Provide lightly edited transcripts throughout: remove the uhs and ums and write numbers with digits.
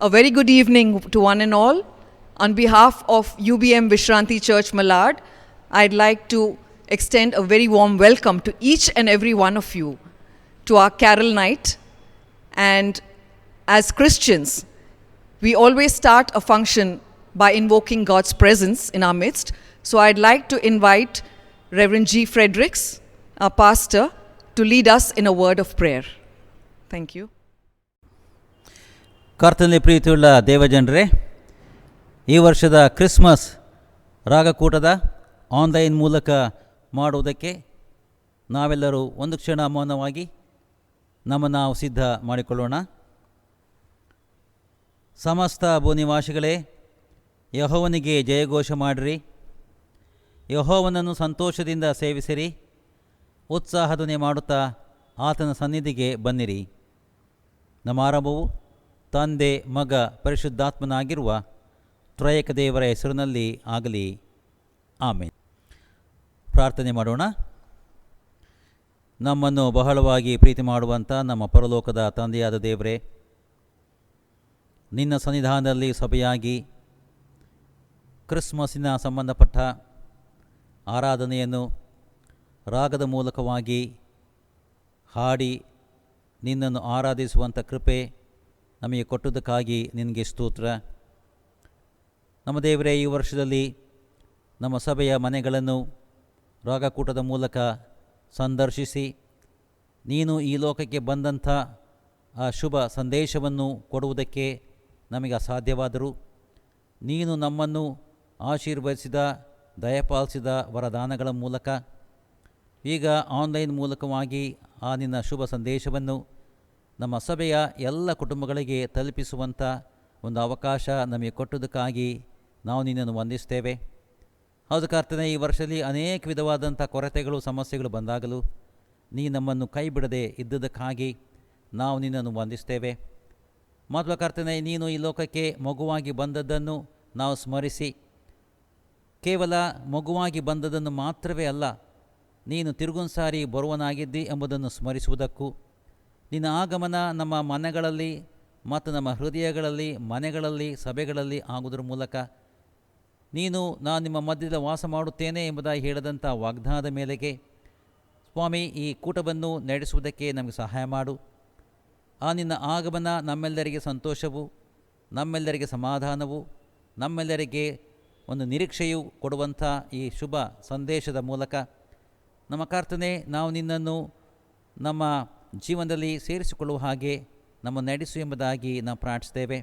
A very good evening to one and all. On behalf of UBM Vishranti Church Malad, I'd like to extend a very warm welcome to each and every one of you to our Carol Night. And as Christians, we always start a function by invoking God's presence in our midst. So I'd like to invite Reverend G. Fredericks, our pastor, to lead us in a word of prayer. Thank you. ಕರ್ತನಲ್ಲಿ ಪ್ರೀತಿಯುಳ್ಳ ದೇವಜನರೇ, ಈ ವರ್ಷದ Christmas ರಾಗಕೂಟದ online ಮೂಲಕ ಮಾಡುವುದಕ್ಕೆ ನಾವೆಲ್ಲರೂ ಒಂದು ಕ್ಷಣ ಮೌನವಾಗಿ ನಮ್ಮನ್ನು ನಾವು ಸಿದ್ಧ ಮಾಡಿಕೊಳ್ಳೋಣ. ಸಮಸ್ತ ಭೂನಿವಾಸಿಗಳೇ, ಯೆಹೋವನಿಗೆ ಜಯಘೋಷ ಮಾಡಿರಿ, ಯೆಹೋವನನ್ನು ಸಂತೋಷದಿಂದ ಸೇವಿಸಿರಿ, ಉತ್ಸಾಹಧ್ವನಿ ಮಾಡುತ್ತಾ ಆತನ ಸನ್ನಿಧಿಗೆ ಬನ್ನಿರಿ. ನಮ್ಮ ಆರಂಭವು ತಂದೆ, ಮಗ, ಪರಿಶುದ್ಧಾತ್ಮನಾಗಿರುವ ತ್ರಯೇಕ ದೇವರ ಹೆಸರಿನಲ್ಲಿ ಆಗಲಿ. ಆಮೇನ್. ಪ್ರಾರ್ಥನೆ ಮಾಡೋಣ. ನಮ್ಮನ್ನು ಬಹಳವಾಗಿ ಪ್ರೀತಿ ಮಾಡುವಂಥ ನಮ್ಮ ಪರಲೋಕದ ತಂದೆಯಾದ ದೇವರೇ, ನಿನ್ನ ಸನ್ನಿಧಾನದಲ್ಲಿ ಸಭೆಯಾಗಿ ಕ್ರಿಸ್ಮಸ್ಸಿನ ಸಂಬಂಧಪಟ್ಟ ಆರಾಧನೆಯನ್ನು ರಾಗದ ಮೂಲಕವಾಗಿ ಹಾಡಿ ನಿನ್ನನ್ನು ಆರಾಧಿಸುವಂಥ ಕೃಪೆ ನಮಗೆ ಕೊಟ್ಟುದಕ್ಕಾಗಿ ನಿನಗೆ ಸ್ತೋತ್ರ. ನಮ್ಮ ದೇವರೇ, ಈ ವರ್ಷದಲ್ಲಿ ನಮ್ಮ ಸಭೆಯ ಮನೆಗಳನ್ನು ರಾಗಕೂಟದ ಮೂಲಕ ಸಂದರ್ಶಿಸಿ ನೀನು ಈ ಲೋಕಕ್ಕೆ ಬಂದಂಥ ಆ ಶುಭ ಸಂದೇಶವನ್ನು ಕೊಡುವುದಕ್ಕೆ ನಮಗೆ ಅಸಾಧ್ಯವಾದರೂ ನೀನು ನಮ್ಮನ್ನು ಆಶೀರ್ವದಿಸಿದ, ದಯಪಾಲಿಸಿದ ವರದಾನಗಳ ಮೂಲಕ ಈಗ ಆನ್ಲೈನ್ ಮೂಲಕವಾಗಿ ಆ ನಿನ್ನ ಶುಭ ಸಂದೇಶವನ್ನು ನಮ್ಮ ಸಭೆಯ ಎಲ್ಲ ಕುಟುಂಬಗಳಿಗೆ ತಲುಪಿಸುವಂಥ ಒಂದು ಅವಕಾಶ ನಮಗೆ ಕೊಟ್ಟುದಕ್ಕಾಗಿ ನಾವು ನಿನ್ನನ್ನು ವಂದಿಸ್ತೇವೆ. ಹೌದು ಕರ್ತನೇ, ಈ ವರ್ಷದಲ್ಲಿ ಅನೇಕ ವಿಧವಾದಂಥ ಕೊರತೆಗಳು, ಸಮಸ್ಯೆಗಳು ಬಂದಾಗಲೂ ನೀ ನಮ್ಮನ್ನು ಕೈ ಬಿಡದೆ ಇದ್ದುದಕ್ಕಾಗಿ ನಾವು ನಿನ್ನನ್ನು ವಂದಿಸ್ತೇವೆ. ಮಾತ್ರ ಕರ್ತನೇ, ನೀನು ಈ ಲೋಕಕ್ಕೆ ಮಗುವಾಗಿ ಬಂದದ್ದನ್ನು ನಾವು ಸ್ಮರಿಸಿ, ಕೇವಲ ಮಗುವಾಗಿ ಬಂದದ್ದನ್ನು ಮಾತ್ರವೇ ಅಲ್ಲ, ನೀನು ತಿರುಗುನ್ಸಾರಿ ಬರುವನಾಗಿದ್ದಿ ಎಂಬುದನ್ನು ಸ್ಮರಿಸುವುದಕ್ಕೂ, ನಿನ್ನ ಆಗಮನ ನಮ್ಮ ಮನೆಗಳಲ್ಲಿ ಮತ್ತು ನಮ್ಮ ಹೃದಯಗಳಲ್ಲಿ, ಮನೆಗಳಲ್ಲಿ, ಸಭೆಗಳಲ್ಲಿ ಆಗುವುದರ ಮೂಲಕ ನೀನು ನಾನು ನಿಮ್ಮ ಮಧ್ಯದ ವಾಸ ಮಾಡುತ್ತೇನೆ ಎಂಬುದಾಗಿ ಹೇಳಿದಂಥ ವಾಗ್ದಾನದ ಮೇಲೆಗೆ ಸ್ವಾಮಿ ಈ ಕೂಟವನ್ನು ನಡೆಸುವುದಕ್ಕೆ ನಮಗೆ ಸಹಾಯ ಮಾಡು. ಆ ನಿನ್ನ ಆಗಮನ ನಮ್ಮೆಲ್ಲರಿಗೆ ಸಂತೋಷವು, ನಮ್ಮೆಲ್ಲರಿಗೆ ಸಮಾಧಾನವು, ನಮ್ಮೆಲ್ಲರಿಗೆ ಒಂದು ನಿರೀಕ್ಷೆಯು ಕೊಡುವಂಥ ಈ ಶುಭ ಸಂದೇಶದ ಮೂಲಕ ನಮ್ಮ ಕರ್ತನೆ, ನಾವು ನಿನ್ನನ್ನು ನಮ್ಮ ಜೀವನದಲ್ಲಿ ಸೇರಿಸಿಕೊಳ್ಳುವ ಹಾಗೆ ನಮ್ಮ ನಡೆಸು ಎಂಬುದಾಗಿ ನಾವು ಪ್ರಾರ್ಥಿಸ್ತೇವೆ.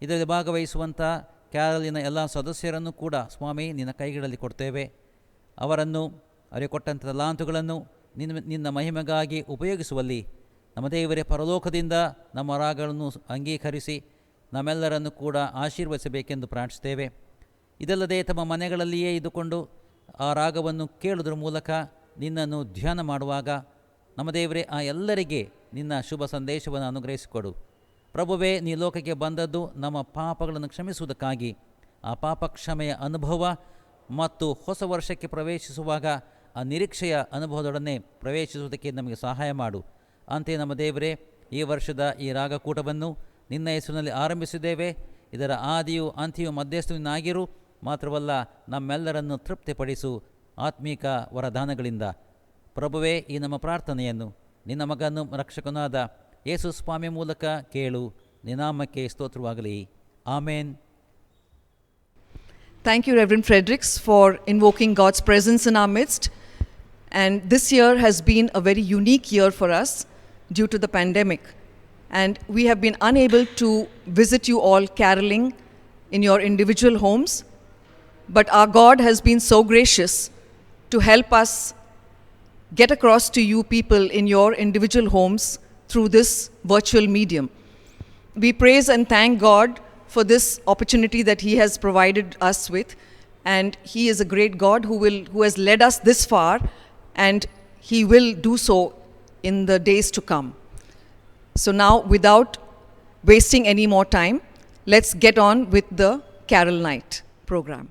ಇದರಲ್ಲಿ ಭಾಗವಹಿಸುವಂಥ ಕ್ಯಾರಲಿನ ಎಲ್ಲ ಸದಸ್ಯರನ್ನು ಕೂಡ ಸ್ವಾಮಿ ನಿನ್ನ ಕೈಗಳಲ್ಲಿ ಕೊಡ್ತೇವೆ. ಅವರನ್ನು ಅವರಿಗೆ ಕೊಟ್ಟಂಥ ತಲಾಂತುಗಳನ್ನು ನಿನ್ನ ಮಹಿಮೆಗಾಗಿ ಉಪಯೋಗಿಸುವಲ್ಲಿ ನಮ್ಮ ದೇವರೇ, ಪರಲೋಕದಿಂದ ನಮ್ಮ ರಾಗಗಳನ್ನು ಅಂಗೀಕರಿಸಿ ನಮ್ಮೆಲ್ಲರನ್ನು ಕೂಡ ಆಶೀರ್ವದಿಸಬೇಕೆಂದು ಪ್ರಾರ್ಥಿಸ್ತೇವೆ. ಇದಲ್ಲದೆ ತಮ್ಮ ಮನೆಗಳಲ್ಲಿಯೇ ಇದ್ದುಕೊಂಡು ಆ ರಾಗವನ್ನು ಕೇಳುವುದರ ಮೂಲಕ ನಿನ್ನನ್ನು ಧ್ಯಾನ ಮಾಡುವಾಗ ನಮ್ಮ ದೇವರೇ, ಆ ಎಲ್ಲರಿಗೆ ನಿನ್ನ ಶುಭ ಸಂದೇಶವನ್ನು ಅನುಗ್ರಹಿಸಿಕೊಡು. ಪ್ರಭುವೇ, ನೀ ಲೋಕಕ್ಕೆ ಬಂದದ್ದು ನಮ್ಮ ಪಾಪಗಳನ್ನು ಕ್ಷಮಿಸುವುದಕ್ಕಾಗಿ. ಆ ಪಾಪ ಕ್ಷಮೆಯ ಅನುಭವ ಮತ್ತು ಹೊಸ ವರ್ಷಕ್ಕೆ ಪ್ರವೇಶಿಸುವಾಗ ಆ ನಿರೀಕ್ಷೆಯ ಅನುಭವದೊಡನೆ ಪ್ರವೇಶಿಸುವುದಕ್ಕೆ ನಮಗೆ ಸಹಾಯ ಮಾಡು. ಅಂತೆಯೇ ನಮ್ಮ ದೇವರೇ, ಈ ವರ್ಷದ ಈ ರಾಗಕೂಟವನ್ನು ನಿನ್ನ ಹೆಸರಿನಲ್ಲಿ ಆರಂಭಿಸಿದ್ದೇವೆ. ಇದರ ಆದಿಯು ಅಂತ್ಯವು ಮಧ್ಯಸ್ಥನಾಗಿರು. ಮಾತ್ರವಲ್ಲ, ನಮ್ಮೆಲ್ಲರನ್ನು ತೃಪ್ತಿಪಡಿಸು ಆತ್ಮೀಕ ವರದಾನಗಳಿಂದ. ಪ್ರಭುವೇ, ಈ ನಮ್ಮ ಪ್ರಾರ್ಥನೆಯನ್ನು ನಿನ್ನ ಮಗನು ರಕ್ಷಕನಾದ ಯೇಸು ಸ್ವಾಮಿ ಮೂಲಕ ಕೇಳು. ನಿನಾಮಕ್ಕೆ ಸ್ತೋತ್ರವಾಗಲಿ. ಆಮೇನ್. Thank you, Reverend Fredericks, for invoking God's presence in our midst. And this year has been a very unique year for us due to the pandemic. And we have been unable to visit you all caroling in your individual homes. But our God has been so gracious to help us get across to you people in your individual homes through this virtual medium. We praise and thank God for this opportunity that He has provided us with, and He is a great God who has led us this far, and He will do so in the days to come. So now, without wasting any more time, let's get on with the Carol Night program.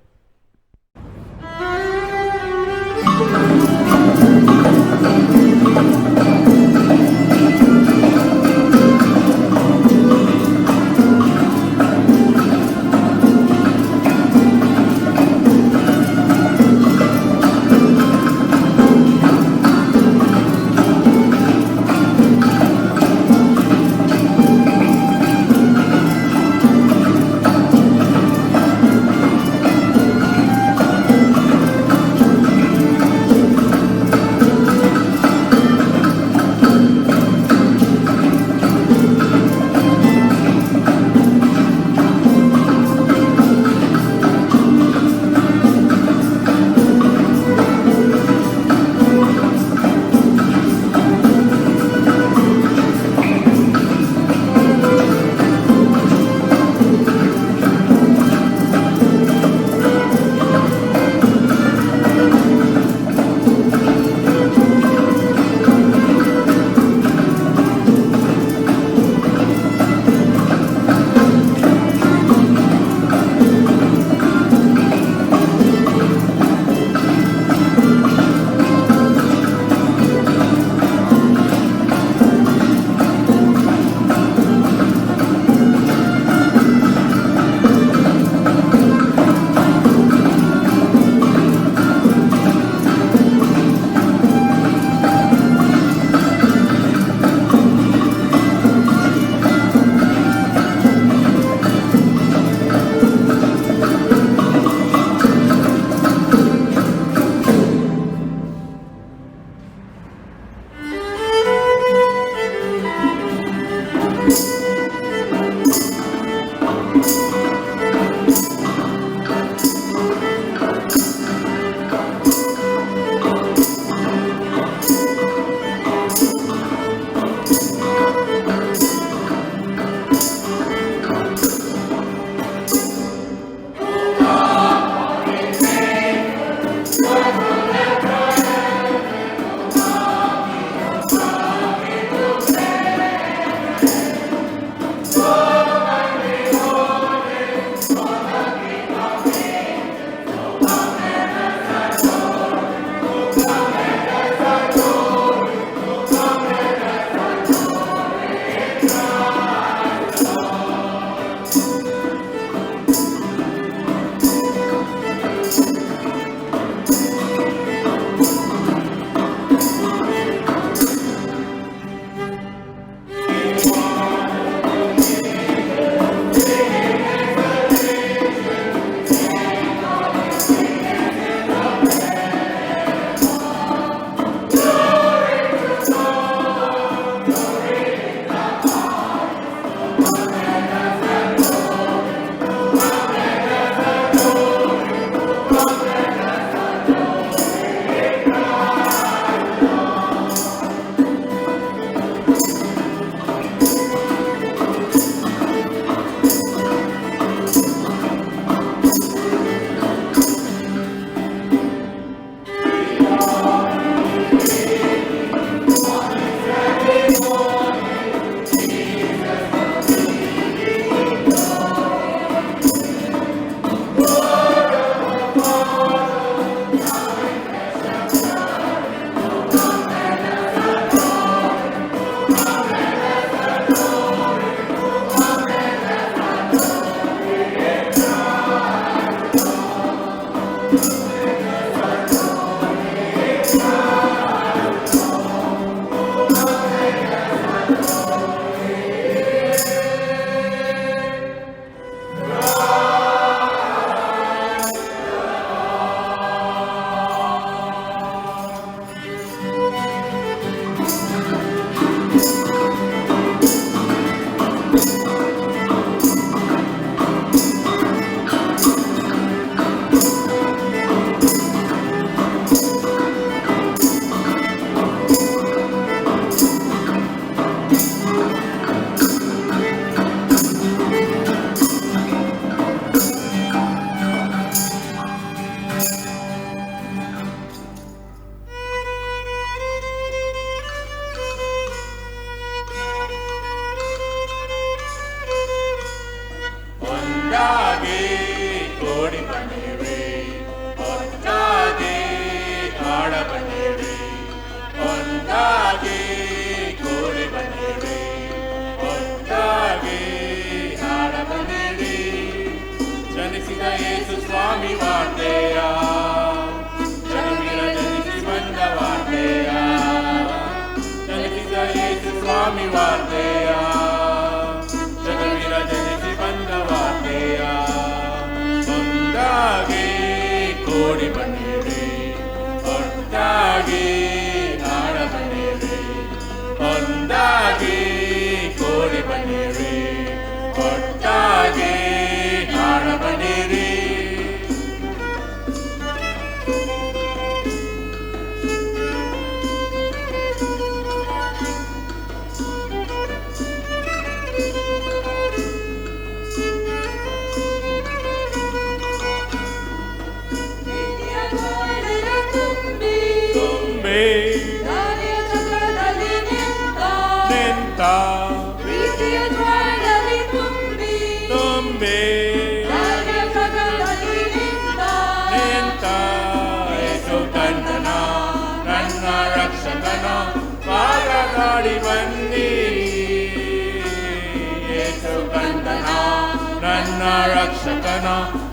ರಕ್ಷಕನ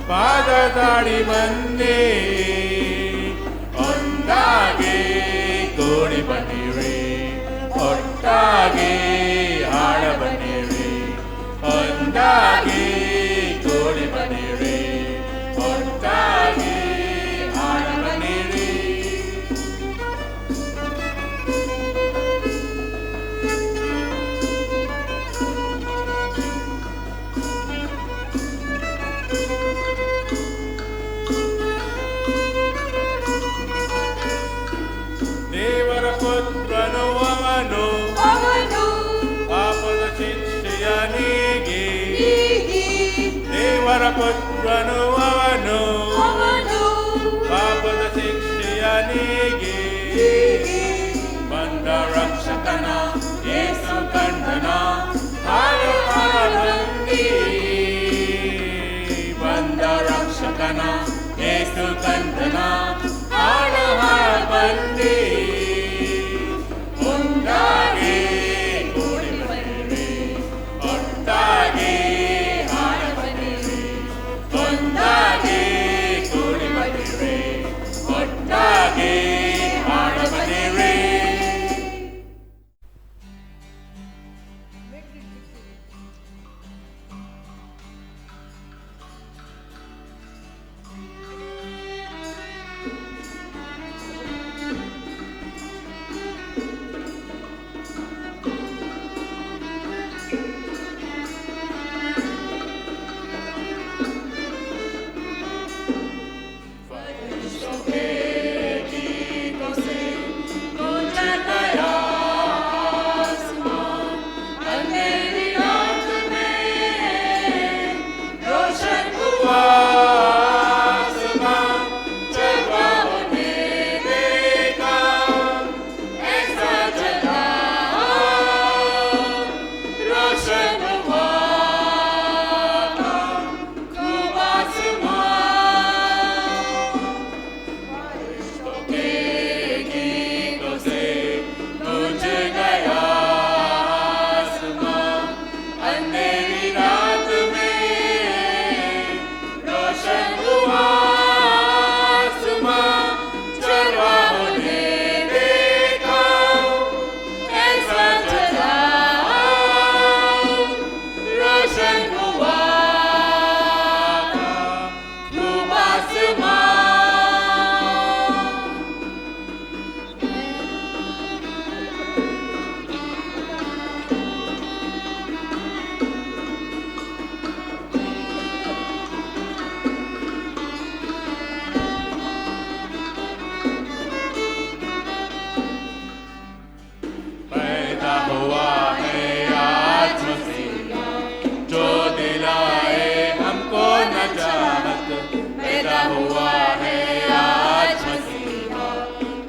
ಪಾದದಾಡಿ ಬಂದೆ ಒಂದಾಗಿ ಕೂಡಿ ಬನ್ನಿರಿ ಒಟ್ಟಾಗಿ ಹಾಡ ಬನ್ನಿರಿ ಒಂದಾಗಿ ಕೂಡಿ ಬನ್ನಿರಿ ಒಟ್ಟಾಗಿ ಹಾಡ ಬನ್ನಿರಿ ದೇವರ ಪುತ್ರನು ಅವನು ಪಾಪದ ಶಿಕ್ಷೆಯನಿಗೆ ದೇವರ ಪುತ್ರನು ಅವನು ಪಾಪದ ಶಿಕ್ಷೆಯನಿಗೆ ಬಂದ ರಕ್ಷಕನ ಯೇಸು ಕಂಡನ ಹಾಡು ಬಂದಿ ಬಂದ ರಕ್ಷಕನ ಯೇಸು ಕಂಡನ ಹಾಡು ಬಂದಿ ಒಂದಾಗಿ ಕೂಡಿ ಬನ್ನಿರಿ ಒಟ್ಟಾಗಿ ಹಾಡ ಬನ್ನಿರಿ ಒಂದಾಗಿ ಕೂಡಿ ಬನ್ನಿರಿ ಒಟ್ಟಾಗಿ ಹಾಡ ಬನ್ನಿರಿ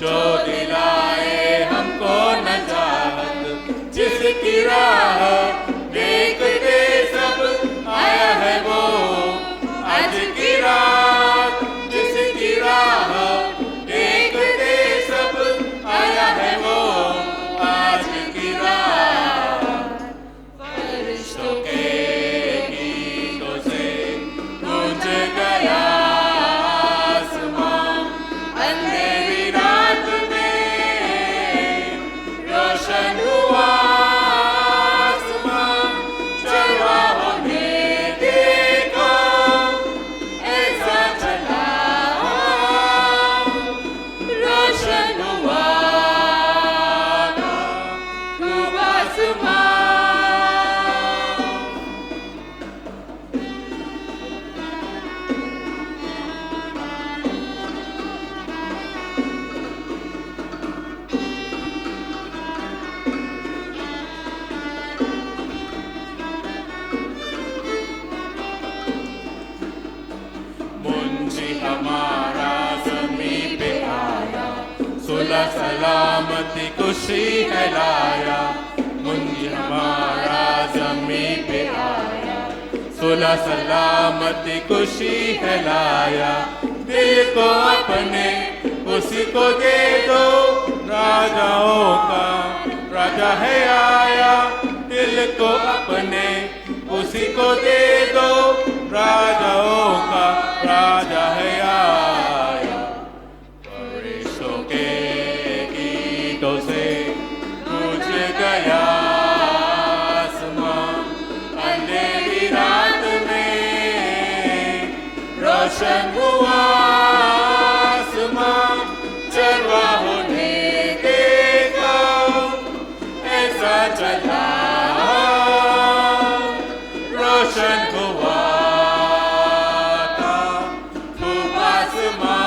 जो दिलाए हमको नजात, जिसकी राह देखते सब आया है वो आज की रात, जिसकी राह देखते सब आया है वो आज की रात। फरिश्तों के गीतों से गूंज गया आसमां, अंधेरी रात में रोशन हुआ आसमां, चरवाहों ने देखा ऐसा चला, रोशन हुआ खूब आसमां। मुंजी हमारा ज़मीं पे आया, सुलह सलामती खुशी है लाया। मुंजी हमारा ज़मीं पे आया, सुलह सलामती खुशी है लाया। दिल को अपने उसी को दे दो, राजाओं का राजा है आया। दिल को अपने उसी को दे दो, राजाओं का राजा है आया। फरिश्तों के गीतों से गूंज गया आसमां, अंधेरी रात में रोशन हुआ आसमां, चरवाहों ने देखा ऐसा चला, रोशन हुआ था खूब आसमां,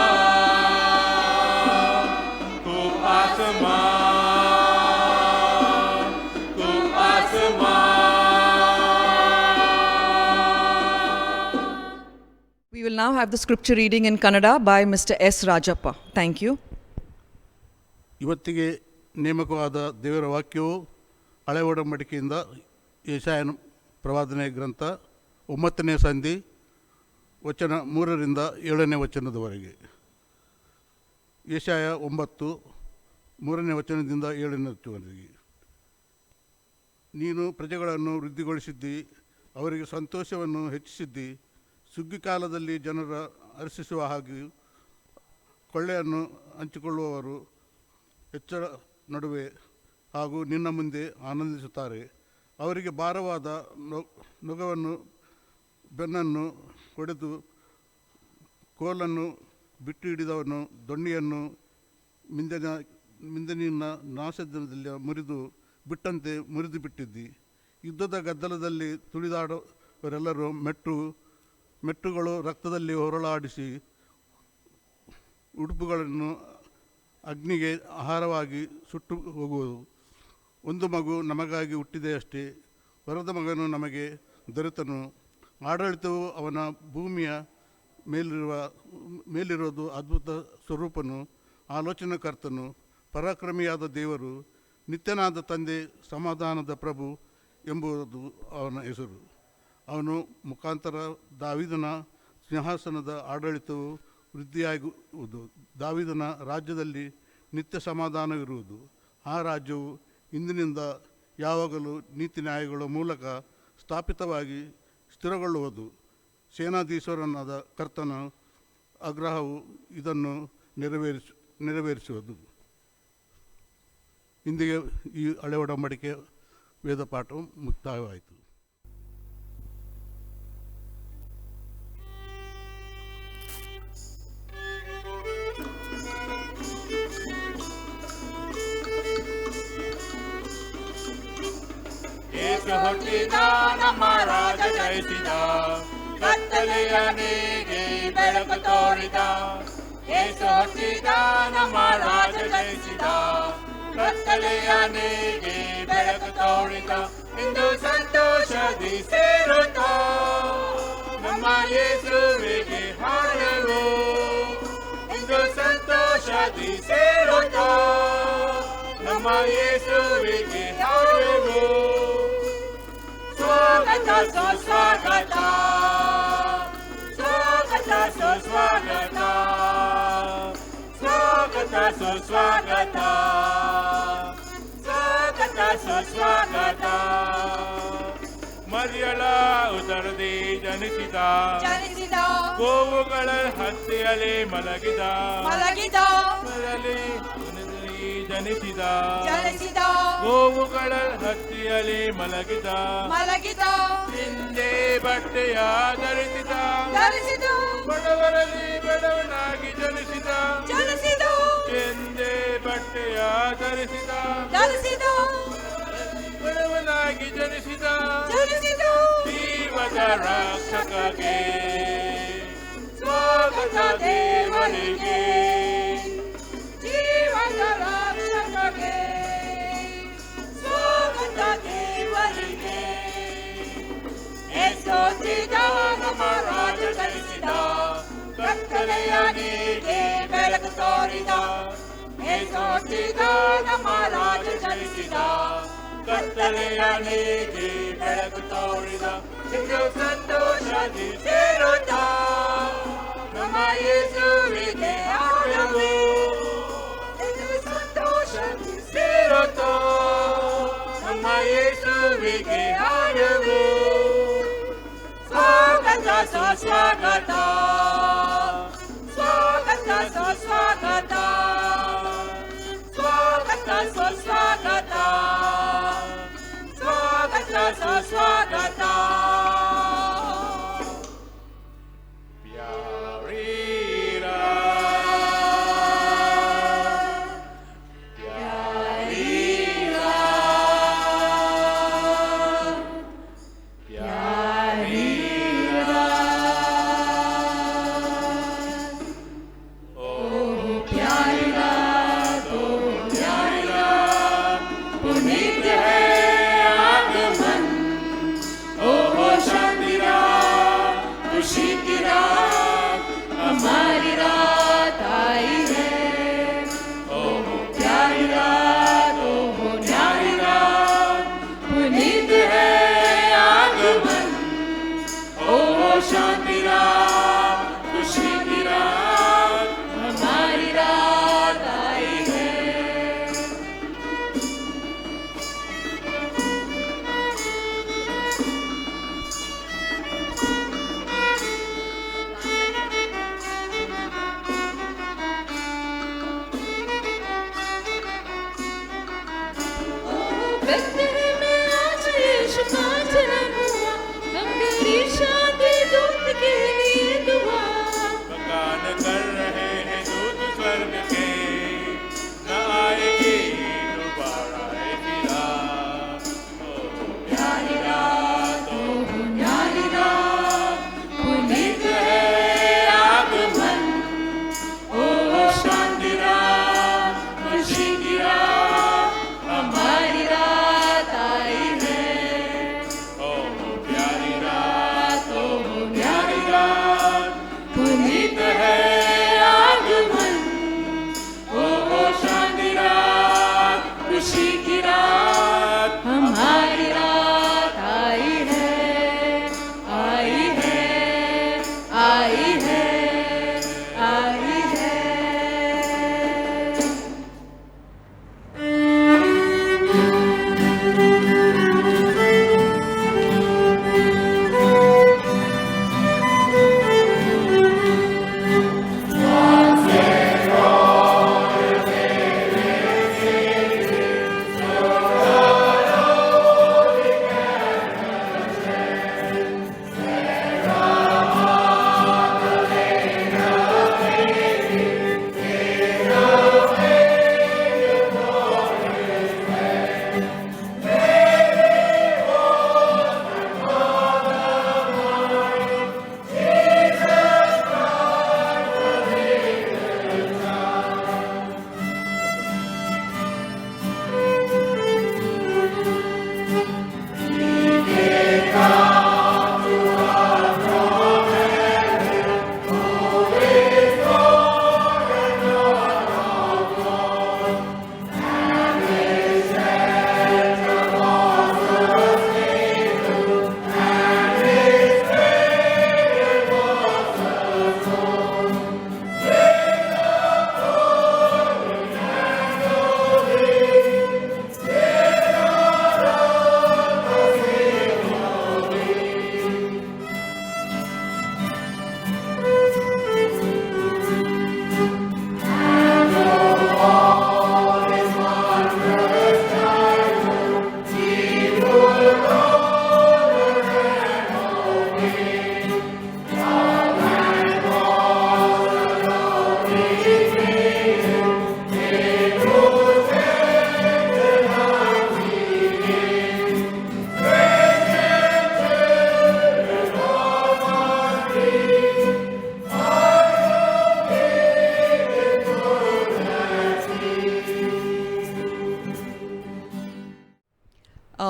खूब आसमां, खूब आसमां। We will now have the scripture reading in Kannada by Mr. S. Rajappa. Thank you. ಇವತ್ತಿಗೆ ನೇಮಕವಾದ ದೇವರ ವಾಕ್ಯವು ಹಳೆ ಒಡಂಬಡಿಕೆಯಿಂದ ಯೆಶಾಯನ ಪ್ರವಾದನೆ ಗ್ರಂಥ 9ನೇ ಸಂಧಿ ವಚನ 3ರಿಂದ 7ನೇ ವಚನದವರೆಗೆ. ಯೆಶಾಯ 9 3ನೇ ವಚನದಿಂದ 7ನೇ ವಚನದವರೆಗೆ. ನೀನು ಪ್ರಜೆಗಳನ್ನು ವೃದ್ಧಿಗೊಳಿಸಿದ್ದಿ, ಅವರಿಗೆ ಸಂತೋಷವನ್ನು ಹೆಚ್ಚಿಸಿದ್ದಿ. ಸುಗ್ಗಿ ಕಾಲದಲ್ಲಿ ಜನರ ಹರ್ಷಿಸುವ ಹಾಗೆ ಕೊಳ್ಳೆಯನ್ನು ಹಂಚಿಕೊಳ್ಳುವವರು ಹೆಚ್ಚಳ ನಡುವೆ ಹಾಗೂ ನಿನ್ನ ಮುಂದೆ ಆನಂದಿಸುತ್ತಾರೆ. ಅವರಿಗೆ ಭಾರವಾದ ನೊಗವನ್ನು ಬೆನ್ನನ್ನು ಹೊಡೆದು ಕೋಲನ್ನು ಬಿಟ್ಟು ಹಿಡಿದವನು ದೊಣ್ಣೆಯನ್ನು ಮಿಂದನಿನ ನಾಶದಲ್ಲಿ ಮುರಿದು ಬಿಟ್ಟಂತೆ ಮುರಿದು ಬಿಟ್ಟಿದ್ದಿ. ಯುದ್ಧದ ಗದ್ದಲದಲ್ಲಿ ತುಳಿದಾಡುವರೆಲ್ಲರೂ ಮೆಟ್ಟುಗಳು ರಕ್ತದಲ್ಲಿ ಹೊರಳಾಡಿಸಿ ಉಡುಪುಗಳನ್ನು ಅಗ್ನಿಗೆ ಆಹಾರವಾಗಿ ಸುಟ್ಟು ಹೋಗುವುದು. ಒಂದು ಮಗು ನಮಗಾಗಿ ಹುಟ್ಟಿದೆಯಷ್ಟೇ, ವರದ ಮಗನು ನಮಗೆ ದೊರೆತನು. ಆಡಳಿತವು ಅವನ ಭೂಮಿಯ ಮೇಲಿರೋದು. ಅದ್ಭುತ ಸ್ವರೂಪನು, ಆಲೋಚನಾಕರ್ತನು, ಪರಾಕ್ರಮಿಯಾದ ದೇವರು, ನಿತ್ಯನಾದ ತಂದೆ, ಸಮಾಧಾನದ ಪ್ರಭು ಎಂಬುದು ಅವನ ಹೆಸರು. ಅವನು ಮುಖಾಂತರ ದಾವೀದನ ಸಿಂಹಾಸನದ ಆಡಳಿತವು ವೃದ್ಧಿಯಾಗುವುದು. ದಾವೀದನ ರಾಜ್ಯದಲ್ಲಿ ನಿತ್ಯ ಸಮಾಧಾನವಿರುವುದು. ಆ ರಾಜ್ಯವು ಇಂದಿನಿಂದ ಯಾವಾಗಲೂ ನೀತಿ ನ್ಯಾಯಗಳ ಮೂಲಕ ಸ್ಥಾಪಿತವಾಗಿ ಸ್ಥಿರಗೊಳ್ಳುವುದು. ಸೇನಾಧೀಶ್ವರನಾದ ಕರ್ತನ ಆಗ್ರಹವು ಇದನ್ನು ನೆರವೇರಿಸುವುದು. ಇಂದಿಗೆ ಈ ಹಳೆ ಒಡಂಬಡಿಕೆ ವೇದ ಪಾಠವು ಮುಕ್ತಾಯವಾಯಿತು. ಯೇಸು ಹುಟ್ಟಿದ ನಮ್ಮ ರಾಜ ಜಯಿಸಿದ, ಕತ್ತಲೆಯ ನೀಗಿ ಬೆಳಕು ತೋರಿದ. ಯೇಸು ಹುಟ್ಟಿದ ನಮ್ಮ ರಾಜ ಜಯಿಸಿದ, ಕತ್ತಲೆಯ ನೀಗಿ ಬೆಳಕು ತೋರಿದ. ಇಂದು ಸಂತೋಷದಿ ಸೇರುತ್ತ ನಮ್ಮ ಯೇಸುವಿಗೆ ಹಾಡುವು. ಇಂದು ಸಂತೋಷ ಸಂತೋಷದಿ ಸೇರುತ್ತ ನಮ್ಮ ಯೇಸುವಿಗೆ ಹಾಡುವೆವು. ಸ್ವಾಗತ ಸುಸ್ವಾಗತ, ಸ್ವಾಗತ ಸುಸ್ವಾಗತ, ಸ್ವಾಗತ ಸುಸ್ವಾಗತ, ಸ್ವಾಗತ ಸುಸ್ವಾಗತ. ಮರಿಯಳ ಉದರದಿ ಜನಿಸಿದ ಗೋವುಗಳ ಹತ್ಯೆಯಲ್ಲಿ ಮಲಗಿದ ಜನಿಸಿದ ಗೋವುಗಳ ಹತ್ತಿಯಲ್ಲಿ ಮಲಗಿದ ಹಿಂದೆ ಬಟ್ಟೆಯ ಧರಿಸಿದ ಬಡವರಲ್ಲಿ ಬಡವನಾಗಿ ಜನಿಸಿದ ಹಿಂದೆ ಬಟ್ಟೆಯ ಧರಿಸಿದ ಬಡವನಾಗಿ ಜನಿಸಿದ ಜೀವದ ರಕ್ಷಕಗೆ ಸ್ವಾಗತ ದೇವರಿಗೆ, ಜೀವದ ರಕ್ಷಕಗೆ ಸ್ವಾಗತ ದೇವರಿಗೆ. ಯೇಸುಚಿದ ನಮ್ಮ ರಾಜ ಜನಿಸಿದ, ಕತ್ತಲೆಯ ನೀಗೆ ಬೆಳಕು ತೋರಿದ. ಯೇಸುಚಿದ ನಮ್ಮ ರಾಜ ಜನಿಸಿದ, ಕತ್ತಲೆಯ ನೀಗೆ ಬೆಳಕು ತೋರಿದ. ಇದು ಸಂತೋಷದಿ ಸೇರುತ್ತ ನಮ್ಮ ಯೇಸುವಿಗೆ ಹಾಡುವೆವು. ಇದು ಸಂತೋಷದಿ ಸೇರುತ್ತ ನಮ್ಮ ಯೇಸುವಿಗೆ ಹಾಡುವೆವು. ಸ್ವಾಗತ ಸುಸ್ವಾಗತ, ಸ್ವಾಗತ ಸುಸ್ವಾಗತ, ಸ್ವಾಗತ ಸುಸ್ವಾಗತ, ಸ್ವಾಗತ ಸುಸ್ವಾಗತ.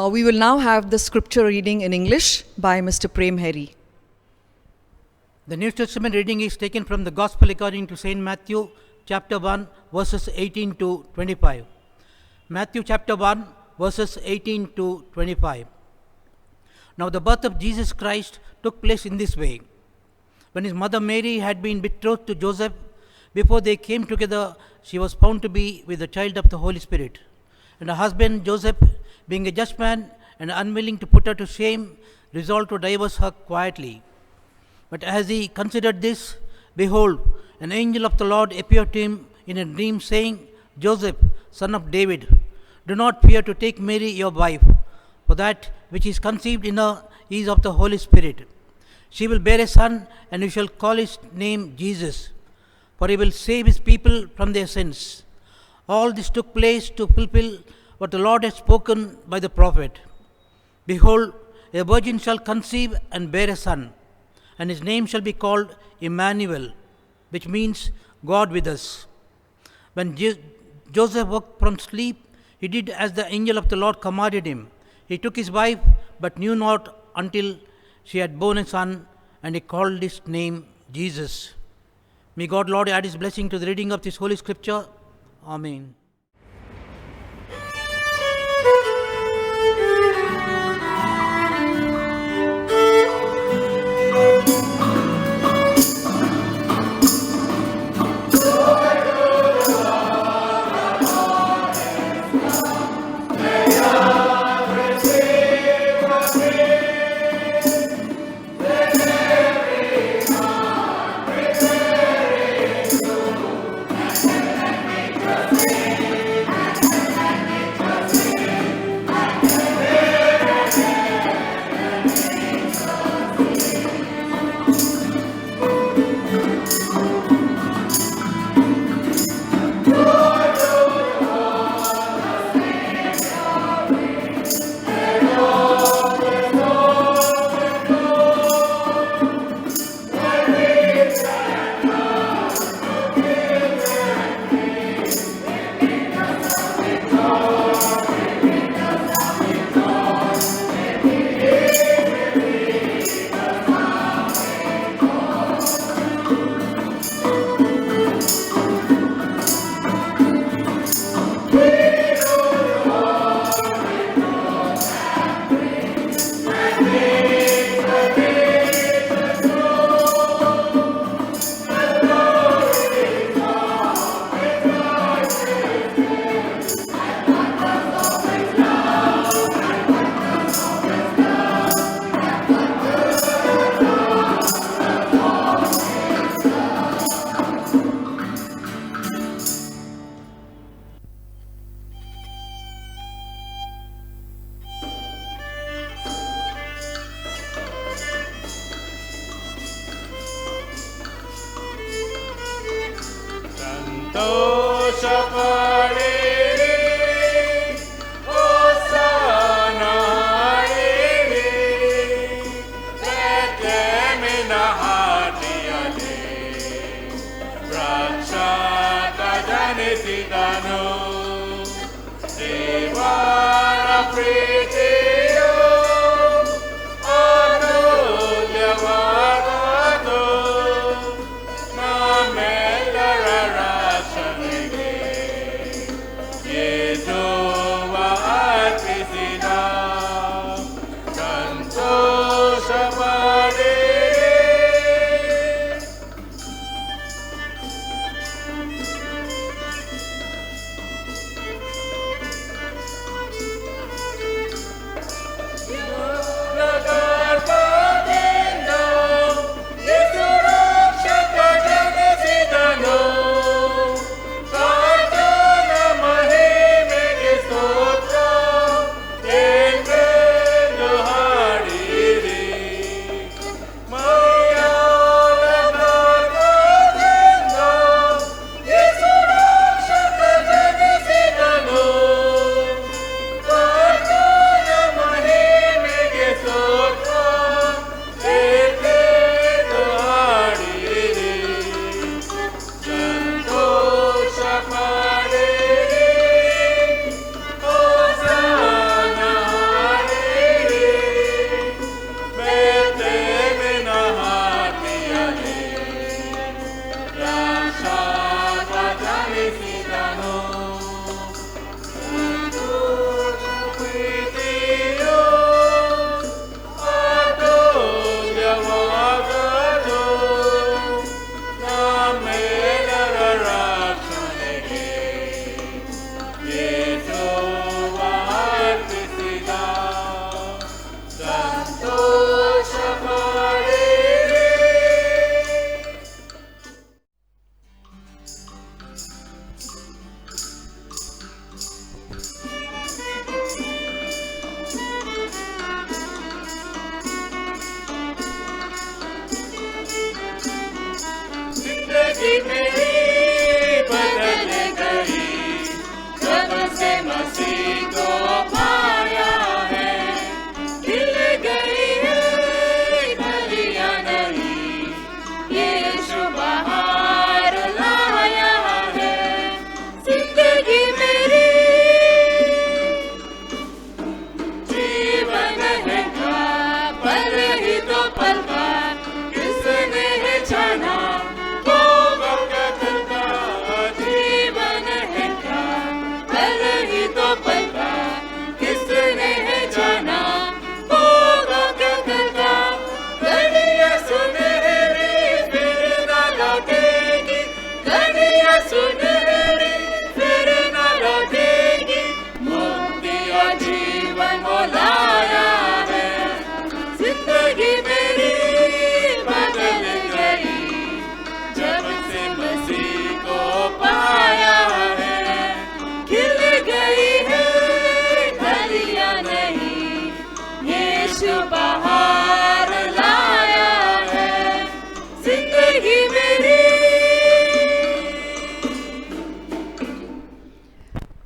We will now have the scripture reading in English by Mr. Prem Heri. The New Testament reading is taken from the Gospel according to St. Matthew, chapter 1, verses 18 to 25. Matthew chapter 1, verses 18 to 25. Now the birth of Jesus Christ took place in this way. When his mother Mary had been betrothed to Joseph, before they came together, she was found to be with the child of the Holy Spirit. And her husband Joseph, being a just man and unwilling to put her to shame, resolved to divorce her quietly. But as he considered this, behold, an angel of the Lord appeared to him in a dream, saying, Joseph, son of David, do not fear to take Mary your wife, for that which is conceived in her is of the Holy Spirit. She will bear a son, and you shall call his name Jesus, for he will save his people from their sins. All this took place to fulfill what the Lord had spoken by the prophet. Behold, a virgin shall conceive and bear a son, and his name shall be called Emmanuel, which means God with us. When Joseph woke from sleep, he did as the angel of the Lord commanded him. He took his wife, but knew not until she had borne a son, and he called his name Jesus. May God, Lord, add his blessing to the reading of this Holy Scripture. Amen.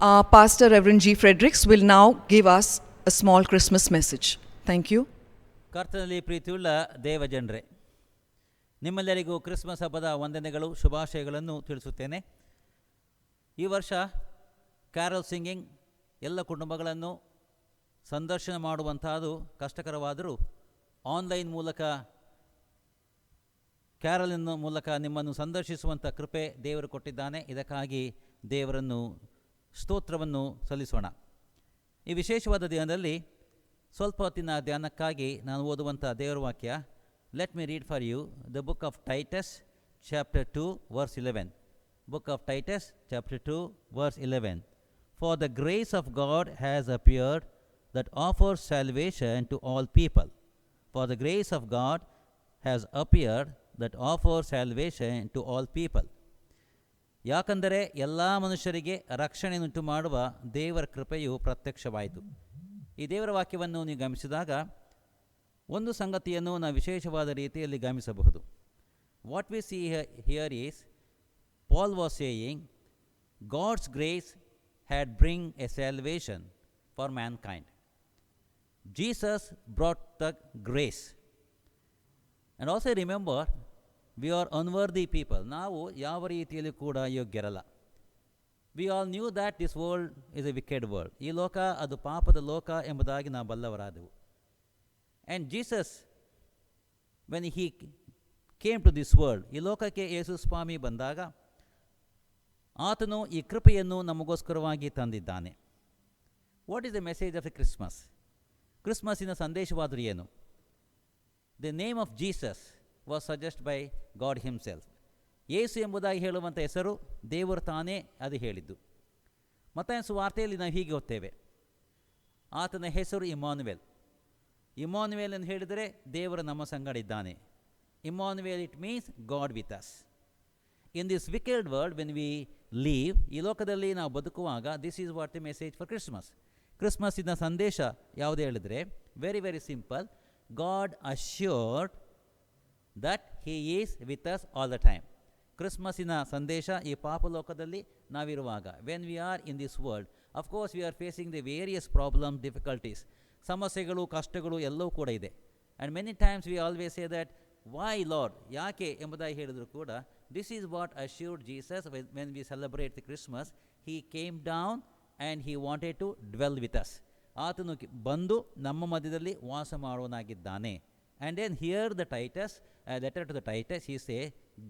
Our pastor, Reverend G. Fredericks, will now give us a small Christmas message. Thank you. ಕರ್ತನಲ್ಲಿ ಪ್ರೀತಿಯುಳ್ಳ ದೇವಜನರೇ, ನಿಮ್ಮೆಲ್ಲರಿಗೂ Christmas ಹಬ್ಬದ ವಂದನೆಗಳು, ಶುಭಾಶಯಗಳನ್ನು ತಿಳಿಸುತ್ತೇನೆ. ಈ ವರ್ಷ Carol singing ಎಲ್ಲ ಕುಟುಂಬಗಳನ್ನು ಸಂದರ್ಶನ ಮಾಡುವಂತಹದ್ದು ಕಷ್ಟಕರವಾದರೂ ಆನ್ಲೈನ್ ಮೂಲಕ ಕ್ಯಾರಲಿನ ಮೂಲಕ ನಿಮ್ಮನ್ನು ಸಂದರ್ಶಿಸುವಂಥ ಕೃಪೆ ದೇವರು ಕೊಟ್ಟಿದ್ದಾನೆ. ಇದಕ್ಕಾಗಿ ದೇವರನ್ನು ಸ್ತೋತ್ರವನ್ನು ಸಲ್ಲಿಸೋಣ. ಈ ವಿಶೇಷವಾದ ದಿನದಲ್ಲಿ ಸ್ವಲ್ಪ ಹೊತ್ತಿನ ಧ್ಯಾನಕ್ಕಾಗಿ ನಾನು ಓದುವಂಥ ದೇವರ ವಾಕ್ಯ. Let me read for you the book of Titus chapter 2 verse 11. Book of Titus chapter 2 verse 11. For the grace of God has appeared that offers salvation to all people. For the grace of God has appeared that offers salvation to all people. ಯಾಕಂದರೆ ಎಲ್ಲ ಮನುಷ್ಯರಿಗೆ ರಕ್ಷಣೆಯನ್ನುಂಟು ಮಾಡುವ ದೇವರ ಕೃಪೆಯು ಪ್ರತ್ಯಕ್ಷವಾಯಿತು. ಈ ದೇವರ ವಾಕ್ಯವನ್ನು ನೀವು ಗಮನಿಸಿದಾಗ ಒಂದು ಸಂಗತಿಯನ್ನು ನಾವು ವಿಶೇಷವಾದ ರೀತಿಯಲ್ಲಿ ಗಮನಿಸಬಹುದು. What we see here is Paul was saying God's grace had bring a salvation for mankind. Jesus brought the grace. And also remember, we are unworthy people. ನಾವು ಯಾವ ರೀತಿಯಲ್ಲಿ ಕೂಡ ಯೋಗ್ಯರಲ್ಲ. We all knew that this world is a wicked world. ಈ ಲೋಕ ಅದು ಪಾಪದ ಲೋಕ ಎಂಬುದಾಗಿ ನಾವು ಬಲ್ಲವರಾದೆವು. And Jesus, when he came to this world, ಈ ಲೋಕಕ್ಕೆ ಯೇಸು ಸ್ವಾಮಿ ಬಂದಾಗ ಆತನು ಈ ಕೃಪೆಯನ್ನು ನಮಗೋಸ್ಕರವಾಗಿ ತಂದಿದ್ದಾನೆ. What is the message of the Christmas? ಕ್ರಿಸ್ಮಸ್ಸಿನ ಸಂದೇಶವಾದರೂ ಏನು? The name of Jesus was suggest by God himself. ಯೇಸು ಎಂಬುದಾಗಿ ಹೇಳುವಂಥ ಹೆಸರು ದೇವರು ತಾನೇ ಅದು ಹೇಳಿದ್ದು. ಮತ್ತಾಯನ ಸುವಾರ್ತೆಯಲ್ಲಿ ನಾವು ಹೀಗೆ ಓದ್ತೇವೆ, ಆತನ ಹೆಸರು ಇಮ್ಮಾನುವೇಲ್. ಇಮ್ಮಾನುವೇಲ್ ಎಂದು ಹೇಳಿದರೆ ದೇವರು ನಮ್ಮ ಸಂಗಡ ಇದ್ದಾನೆ. Immanuel, it means God with us. In this wicked world, when we live, ಈ ಲೋಕದಲ್ಲಿ ನಾವು ಬದುಕುವಾಗ, this is what the message for Christmas. ಕ್ರಿಸ್ಮಸ್ಸಿನ ಸಂದೇಶ ಯಾವುದು ಹೇಳಿದರೆ, very very simple. God assured that he is with us all the time. ಕ್ರಿಸ್ಮಸ್ಸಿನ ಸಂದೇಶ ಈ ಪಾಪ ಲೋಕದಲ್ಲಿ ನಾವಿರುವಾಗ, when we are in this world, of course we are facing the various problem, difficulties, ಸಮಸ್ಯೆಗಳು, ಕಷ್ಟಗಳು ಎಲ್ಲವೂ ಕೂಡ ಇದೆ. And many times we always say that why Lord, ಯಾಕೆ ಎಂಬುದಾಗಿ ಹೇಳಿದ್ರು ಕೂಡ, this is what assured Jesus when we celebrate the Christmas. He came down and he wanted to dwell with us. ಆತನು ಬಂದು ನಮ್ಮ ಮಧ್ಯದಲ್ಲಿ ವಾಸ ಮಾಡುವನಾಗಿದ್ದಾನೆ. And then here the Titus, letter to the Titus, he say,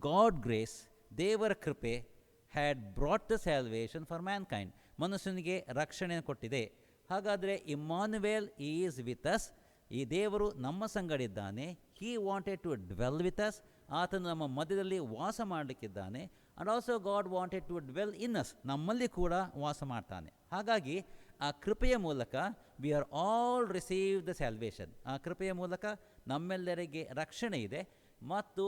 God grace, ದೇವರ ಕೃಪೆ, had brought the salvation for mankind. ಮನುಷ್ಯನಿಗೆ ರಕ್ಷಣೆ ಕೊಟ್ಟಿದೆ. ಹಾಗಾದರೆ ಇಮ್ಮಾನುವೇಲ್ ಈಸ್ ವಿತ್ ಅಸ್, ಈ ದೇವರು ನಮ್ಮ ಸಂಗಡಿದ್ದಾನೆ. He wanted to dwell with us, ಆತನು ನಮ್ಮ ಮಧ್ಯದಲ್ಲಿ ವಾಸ ಮಾಡಲಿಕ್ಕಿದ್ದಾನೆ. And also God wanted to dwell in us, ನಮ್ಮಲ್ಲಿ ಕೂಡ ವಾಸ ಮಾಡ್ತಾನೆ. ಹಾಗಾಗಿ ಆ ಕೃಪೆಯ ಮೂಲಕ we are all receive the salvation. ಆ ಕೃಪೆಯ ಮೂಲಕ ನಮ್ಮೆಲ್ಲರಿಗೆ ರಕ್ಷಣೆ ಇದೆ. ಮತ್ತು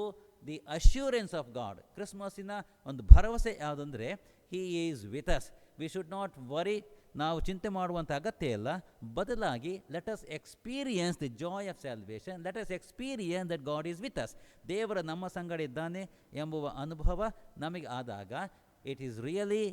ದಿ ಅಶ್ಯೂರೆನ್ಸ್ ಆಫ್ ಗಾಡ್, ಕ್ರಿಸ್ಮಸ್ಸಿನ ಒಂದು ಭರವಸೆ ಯಾವುದಂದರೆ, he is with us. We should not worry, ನಾವು ಚಿಂತೆ ಮಾಡುವಂಥ ಅಗತ್ಯ ಇಲ್ಲ. ಬದಲಾಗಿ let us experience the joy of salvation. Let us experience that god is with us. ದೇವರ ನಮ್ಮ ಸಂಗಡ ಇದ್ದಾನೆ ಎಂಬುವ ಅನುಭವ ನಮಗೆ ಆದಾಗ, it is really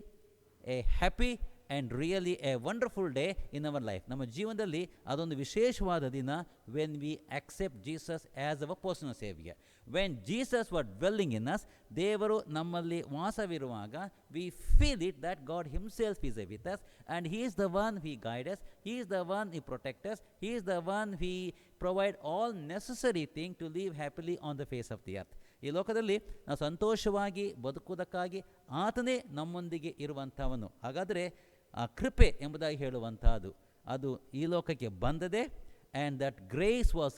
A happy and really A wonderful day in our life. ನಮ್ಮ ಜೀವನದಲ್ಲಿ ಅದೊಂದು ವಿಶೇಷವಾದ ದಿನ, when we accept Jesus as our personal savior. When Jesus was dwelling in us, ದೇವರು ನಮ್ಮಲ್ಲಿ ವಾಸವಿರುವಾಗ, we feel it that God himself is with us and he is the one who guide us, he is the one who protect us, he is the one who provide all necessary thing to live happily on the face of the earth. ಈ ಲೋಕದಲ್ಲಿ ನಾವು ಸಂತೋಷವಾಗಿ ಬದುಕುವುದಕ್ಕಾಗಿ ಆತನೇ ನಮ್ಮೊಂದಿಗೆ ಇರುವಂಥವನು. ಹಾಗಾದರೆ ಆ ಕೃಪೆ ಎಂಬುದಾಗಿ ಹೇಳುವಂತಹದ್ದು ಅದು ಈ ಲೋಕಕ್ಕೆ ಬಂದದೆ. And that grace was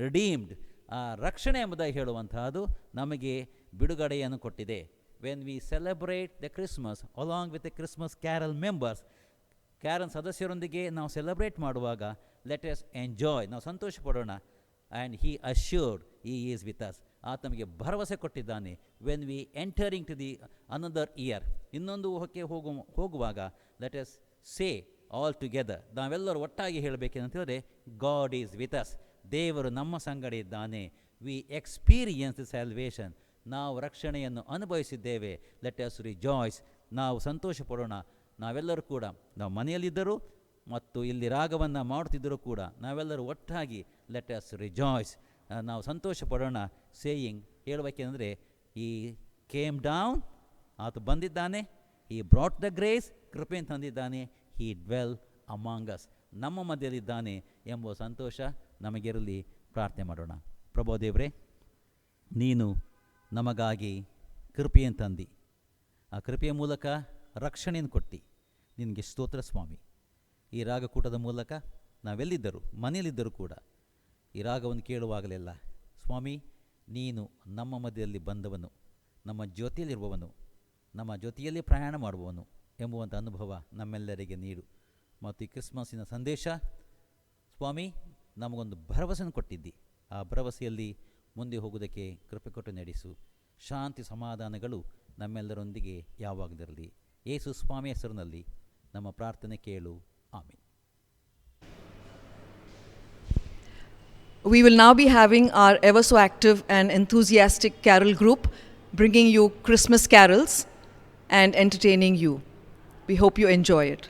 redeemed. ಆ ರಕ್ಷಣೆ ಎಂಬುದಾಗಿ ಹೇಳುವಂತಹದ್ದು ನಮಗೆ ಬಿಡುಗಡೆಯನ್ನು ಕೊಟ್ಟಿದೆ. When we celebrate the Christmas along with the Christmas carol members, carol ಸದಸ್ಯರೊಂದಿಗೆ ನಾವು ಸೆಲೆಬ್ರೇಟ್ ಮಾಡುವಾಗ, ಲೆಟ್ ಅಸ್ ಎಂಜಾಯ್, ನಾವು ಸಂತೋಷ ಪಡೋಣ. And he assured he is with us, ಆತ ನಮಗೆ ಭರವಸೆ ಕೊಟ್ಟಿದ್ದಾನೆ. When we entering to the another year, ಇನ್ನೊಂದು ಊಹಕ್ಕೆ ಹೋಗುವಾಗ, let us say all together, ನಾವೆಲ್ಲರೂ ಒಟ್ಟಾಗಿ ಹೇಳಬೇಕೇನಂತೇಳಿದ್ರೆ, ಗಾಡ್ ಈಸ್ ವಿತ್ ಅಸ್, ದೇವರು ನಮ್ಮ ಸಂಗಡ ಇದ್ದಾನೆ. ವಿ ಎಕ್ಸ್ಪೀರಿಯನ್ಸ್ ದಿ ಸ್ಯಾಲ್ವೇಷನ್, ನಾವು ರಕ್ಷಣೆಯನ್ನು ಅನುಭವಿಸಿದ್ದೇವೆ. ಲೆಟ್ ಅಸ್ ರಿಜಾಯ್ಸ್, ನಾವು ಸಂತೋಷ ಪಡೋಣ. ನಾವೆಲ್ಲರೂ ಕೂಡ ನಾವು ಮನೆಯಲ್ಲಿದ್ದರೂ ಮತ್ತು ಇಲ್ಲಿ ರಾಗವನ್ನು ಮಾಡುತ್ತಿದ್ದರೂ ಕೂಡ ನಾವೆಲ್ಲರೂ ಒಟ್ಟಾಗಿ ಲೆಟ್ ಅಸ್ ರಿಜಾಯ್ಸ್, ನಾವು ಸಂತೋಷ ಪಡೋಣ. ಸೇಯಿಂಗ್ ಹೇಳಬೇಕೆಂದರೆ ಈ ಕೇಮ್ ಡೌನ್, ಆತ ಬಂದಿದ್ದಾನೆ, ಈ ಬ್ರಾಟ್ ದ ಗ್ರೇಸ್, ಕೃಪೆಯನ್ನು ತಂದಿದ್ದಾನೆ, ಹಿ ಡ್ವೆಲ್ ಅಮಾಂಗ್ ಅಸ್, ನಮ್ಮ ಮಧ್ಯದಲ್ಲಿದ್ದಾನೆ ಎಂಬ ಸಂತೋಷ ನಮಗಿರಲಿ. ಪ್ರಾರ್ಥನೆ ಮಾಡೋಣ. ಪ್ರಭು ದೇವರೇ, ನೀನು ನಮಗಾಗಿ ಕೃಪೆಯನ್ನು ತಂದು ಆ ಕೃಪೆಯ ಮೂಲಕ ರಕ್ಷಣೆಯನ್ನು ಕೊಟ್ಟು ನಿನಗೆ ಸ್ತೋತ್ರ ಸ್ವಾಮಿ. ಈ ರಾಗಕೂಟದ ಮೂಲಕ ನಾವೆಲ್ಲಿದ್ದರೂ ಮನೆಯಲ್ಲಿದ್ದರೂ ಕೂಡ ಈ ರಾಗವನ್ನು ಕೇಳುವಾಗಲೆಲ್ಲ ಸ್ವಾಮಿ ನೀನು ನಮ್ಮ ಮಧ್ಯದಲ್ಲಿ ಬಂದವನು, ನಮ್ಮ ಜೊತೆಯಲ್ಲಿರುವವನು, ನಮ್ಮ ಜೊತೆಯಲ್ಲಿ ಪ್ರಯಾಣ ಮಾಡುವವನು ಎಂಬುವಂಥ ಅನುಭವ ನಮ್ಮೆಲ್ಲರಿಗೆ ನೀಡು. ಮತ್ತು ಈ ಕ್ರಿಸ್ಮಸ್ಸಿನ ಸಂದೇಶ ಸ್ವಾಮಿ ನಮಗೊಂದು ಭರವಸೆಯನ್ನು ಕೊಟ್ಟಿದ್ದಿ. ಆ ಭರವಸೆಯಲ್ಲಿ ಮುಂದೆ ಹೋಗುವುದಕ್ಕೆ ಕೃಪೆ ಕೊಟ್ಟು ನಡೆಸು. ಶಾಂತಿ ಸಮಾಧಾನಗಳು ನಮ್ಮೆಲ್ಲರೊಂದಿಗೆ ಯಾವಾಗಲಿರಲಿ. ಯೇಸು ಸ್ವಾಮಿ ಹೆಸರಿನಲ್ಲಿ ನಮ್ಮ ಪ್ರಾರ್ಥನೆ ಕೇಳು. ಆಮೀನ್. We will now be having our ever so active and enthusiastic carol group bringing you Christmas carols and entertaining you. We hope you enjoy it.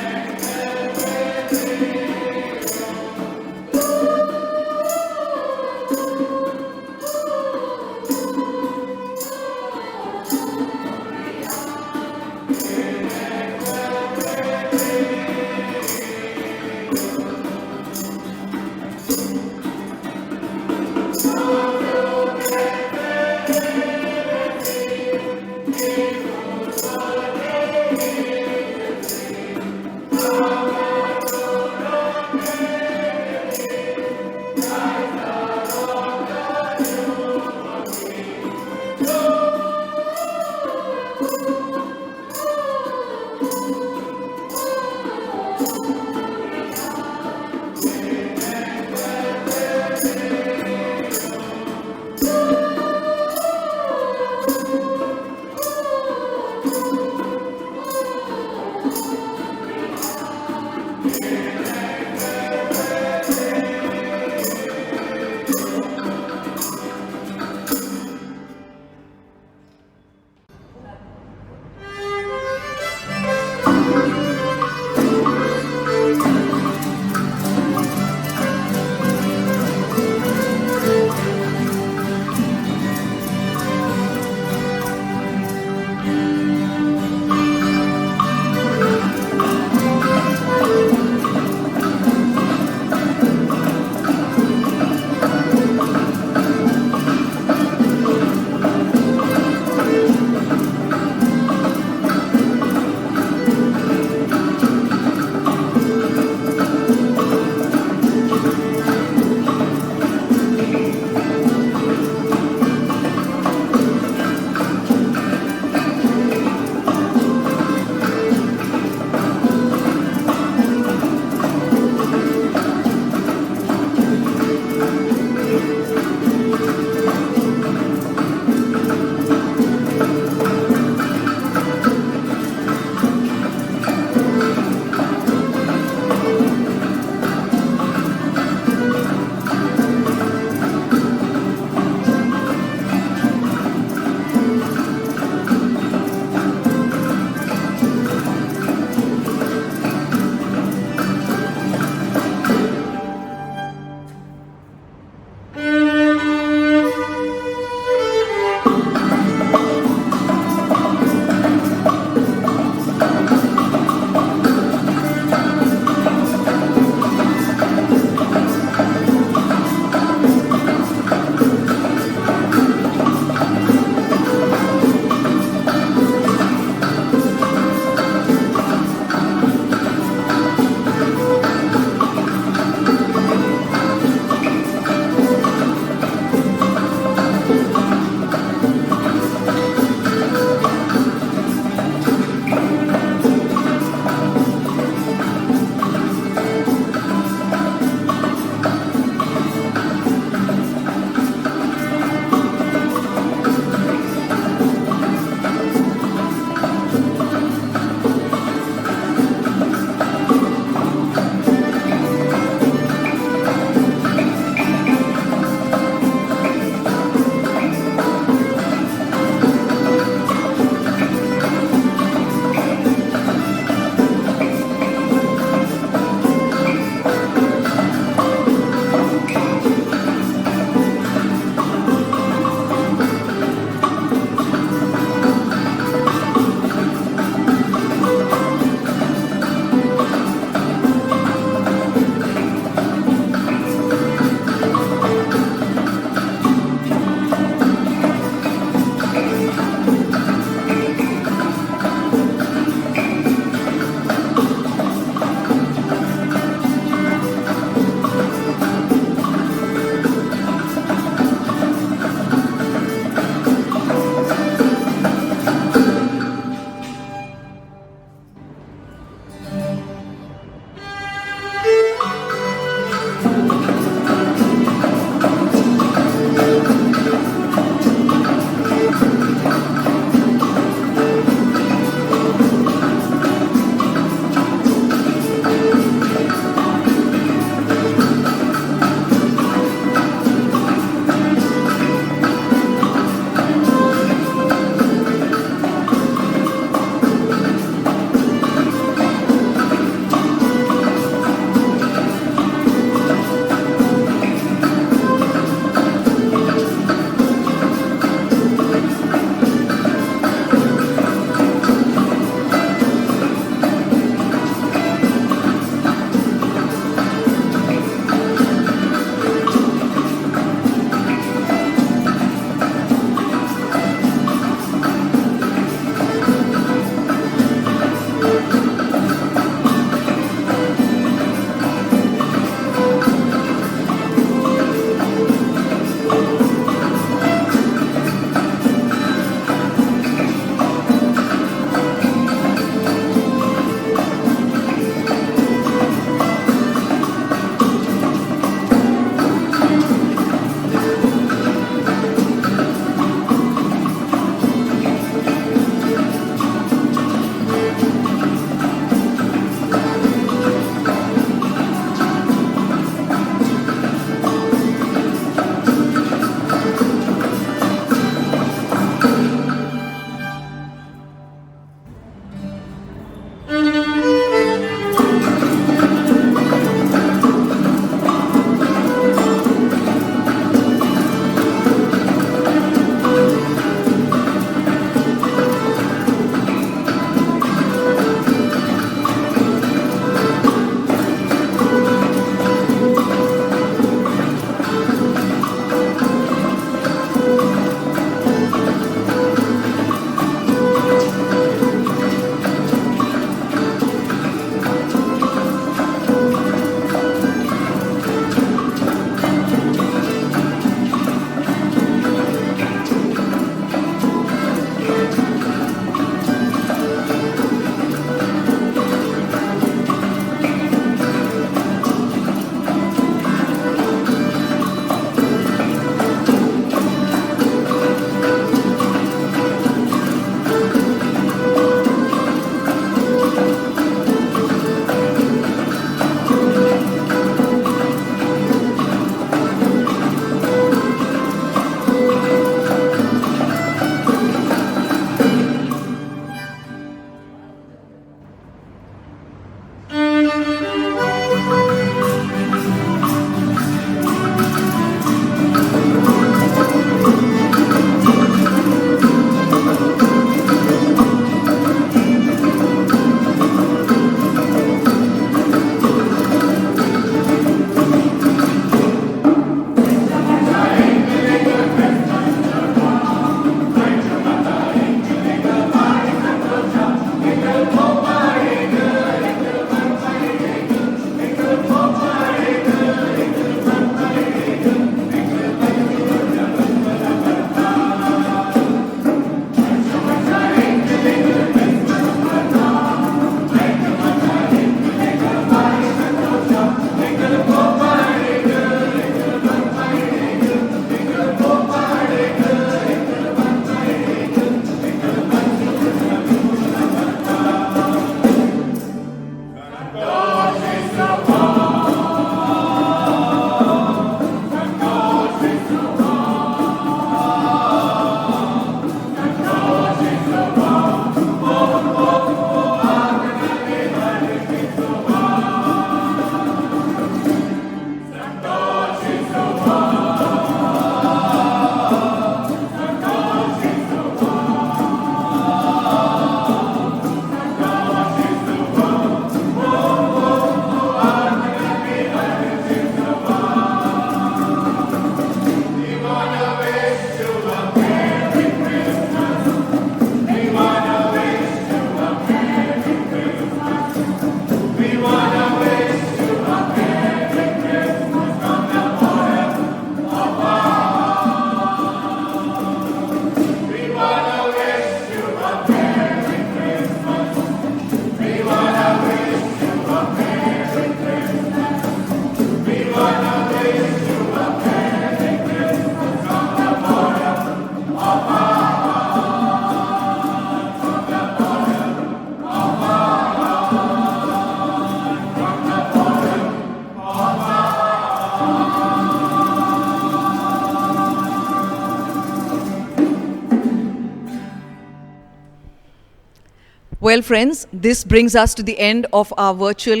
Well, friends, this brings us to the end of our virtual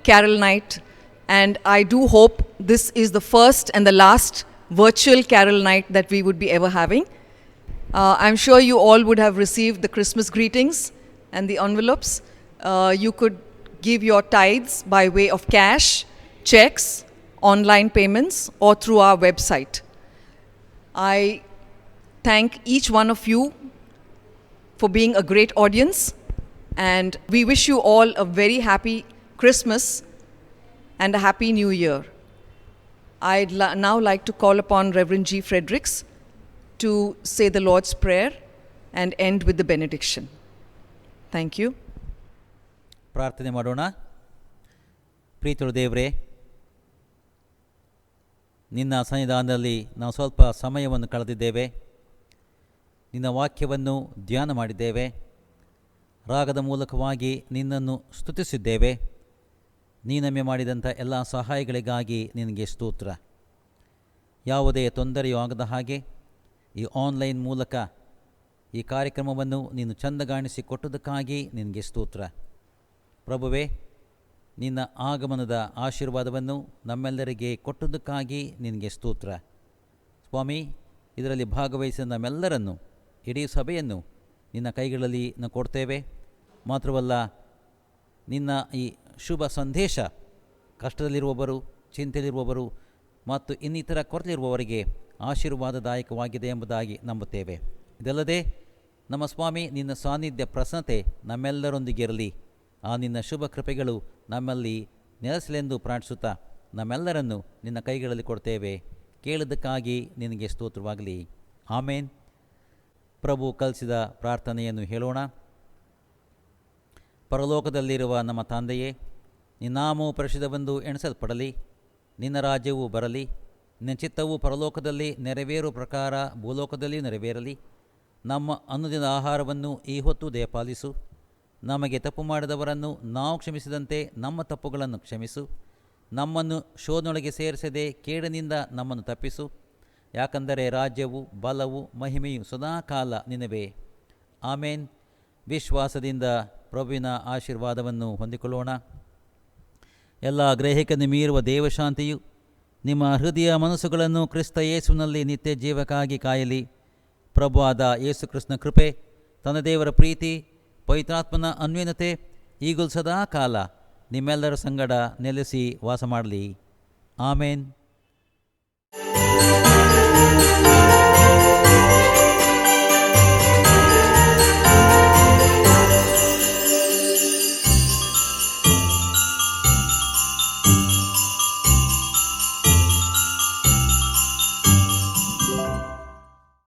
carol night, and I do hope this is the first and the last virtual carol night that we would be ever having. I'm sure you all would have received the Christmas greetings and the envelopes. You could give your tithes by way of cash, checks, online payments, or through our website. I thank each one of you for being a great audience, and we wish you all a very happy Christmas and a happy New Year. I'd now like to call upon Reverend G. Fredericks to say the Lord's Prayer and end with the benediction. Thank you. ಪ್ರಾರ್ಥನೆ ಮಾಡೋಣ. ಪ್ರೀತಿಯುಳ್ಳ ದೇವರೇ, ನಿನ್ನ ಸನ್ನಿಧಾನದಲ್ಲಿ ನಾವು ಸ್ವಲ್ಪ ಸಮಯವನ್ನು ಕಳೆದಿದ್ದೇವೆ. ನಿನ್ನ ವಾಕ್ಯವನ್ನು ಧ್ಯಾನ ಮಾಡಿದ್ದೇವೆ. ರಾಗದ ಮೂಲಕವಾಗಿ ನಿನ್ನನ್ನು ಸ್ತುತಿಸಿದ್ದೇವೆ. ನೀನಮ್ಮೆ ಮಾಡಿದಂಥ ಎಲ್ಲ ಸಹಾಯಗಳಿಗಾಗಿ ನಿನಗೆ ಸ್ತೋತ್ರ. ಯಾವುದೇ ತೊಂದರೆಯೂ ಆಗದ ಹಾಗೆ ಈ ಆನ್ಲೈನ್ ಮೂಲಕ ಈ ಕಾರ್ಯಕ್ರಮವನ್ನು ನೀನು ಚಂದಗಾಣಿಸಿ ಕೊಟ್ಟುದಕ್ಕಾಗಿ ನಿನಗೆ ಸ್ತೋತ್ರ. ಪ್ರಭುವೇ, ನಿನ್ನ ಆಗಮನದ ಆಶೀರ್ವಾದವನ್ನು ನಮ್ಮೆಲ್ಲರಿಗೆ ಕೊಟ್ಟುದಕ್ಕಾಗಿ ನಿನಗೆ ಸ್ತೋತ್ರ. ಸ್ವಾಮಿ, ಇದರಲ್ಲಿ ಭಾಗವಹಿಸಿದ ನಮ್ಮೆಲ್ಲರನ್ನು, ಇಡೀ ಸಭೆಯನ್ನು ನಿನ್ನ ಕೈಗಳಲ್ಲಿ ನಾವು ಕೊಡ್ತೇವೆ. ಮಾತ್ರವಲ್ಲ, ನಿನ್ನ ಈ ಶುಭ ಸಂದೇಶ ಕಷ್ಟದಲ್ಲಿರುವವರು, ಚಿಂತೆಯಲ್ಲಿರುವವರು ಮತ್ತು ಇನ್ನಿತರ ಕೊರತೆಯಿರುವವರಿಗೆ ಆಶೀರ್ವಾದದಾಯಕವಾಗಿದೆ ಎಂಬುದಾಗಿ ನಂಬುತ್ತೇವೆ. ಇದಲ್ಲದೆ ನಮ್ಮ ಸ್ವಾಮಿ, ನಿನ್ನ ಸಾನ್ನಿಧ್ಯ ಪ್ರಸನ್ನತೆ ನಮ್ಮೆಲ್ಲರೊಂದಿಗೆ ಇರಲಿ. ಆ ನಿನ್ನ ಶುಭ ಕೃಪೆಗಳು ನಮ್ಮಲ್ಲಿ ನೆಲೆಸಲೆಂದು ಪ್ರಾರ್ಥಿಸುತ್ತಾ ನಮ್ಮೆಲ್ಲರನ್ನು ನಿನ್ನ ಕೈಗಳಲ್ಲಿ ಕೊಡ್ತೇವೆ. ಕೇಳಿದ್ದಕ್ಕಾಗಿ ನಿನಗೆ ಸ್ತೋತ್ರವಾಗಲಿ. ಆಮೇನ್. ಪ್ರಭು ಕಲಿಸಿದ ಪ್ರಾರ್ಥನೆಯನ್ನು ಹೇಳೋಣ. ಪರಲೋಕದಲ್ಲಿರುವ ನಮ್ಮ ತಂದೆಯೇ, ನಿನ್ನ ನಾಮವು ಪರಿಶುದ್ಧವೆಂದು ಎಣಿಸಲ್ಪಡಲಿ. ನಿನ್ನ ರಾಜ್ಯವು ಬರಲಿ. ನಿನ್ನ ಚಿತ್ತವು ಪರಲೋಕದಲ್ಲಿ ನೆರವೇರುವ ಪ್ರಕಾರ ಭೂಲೋಕದಲ್ಲಿಯೂ ನೆರವೇರಲಿ. ನಮ್ಮ ಅನುದಿನದ ಆಹಾರವನ್ನು ಈ ಹೊತ್ತು ದಯಪಾಲಿಸು. ನಮಗೆ ತಪ್ಪು ಮಾಡಿದವರನ್ನು ನಾವು ಕ್ಷಮಿಸಿದಂತೆ ನಮ್ಮ ತಪ್ಪುಗಳನ್ನು ಕ್ಷಮಿಸು. ನಮ್ಮನ್ನು ಶೋಧನೊಳಗೆ ಸೇರಿಸದೆ ಕೇಡಿನಿಂದ ನಮ್ಮನ್ನು ತಪ್ಪಿಸು. ಯಾಕಂದರೆ ರಾಜ್ಯವು, ಬಲವು, ಮಹಿಮೆಯು ಸದಾಕಾಲ ನಿನವೇ. ಆಮೇನ್. ವಿಶ್ವಾಸದಿಂದ ಪ್ರಭುವಿನ ಆಶೀರ್ವಾದವನ್ನು ಹೊಂದಿಕೊಳ್ಳೋಣ. ಎಲ್ಲ ಗ್ರಹಿಕೆಯನ್ನು ಮೀರುವ ದೇವಶಾಂತಿಯು ನಿಮ್ಮ ಹೃದಯ ಮನಸ್ಸುಗಳನ್ನು ಕ್ರಿಸ್ತ ಯೇಸುವಿನಲ್ಲಿ ನಿತ್ಯ ಜೀವಕ್ಕಾಗಿ ಕಾಯಲಿ. ಪ್ರಭುವಾದ ಯೇಸು ಕ್ರಿಸ್ತನ ಕೃಪೆ, ತನ್ನ ದೇವರ ಪ್ರೀತಿ, ಪವಿತ್ರಾತ್ಮನ ಅನ್ಯೋನ್ಯತೆ ಈಗಲೂ ಸದಾ ಕಾಲ ನಿಮ್ಮೆಲ್ಲರ ಸಂಗಡ ನೆಲೆಸಿ ವಾಸ ಮಾಡಲಿ. ಆಮೇನ್.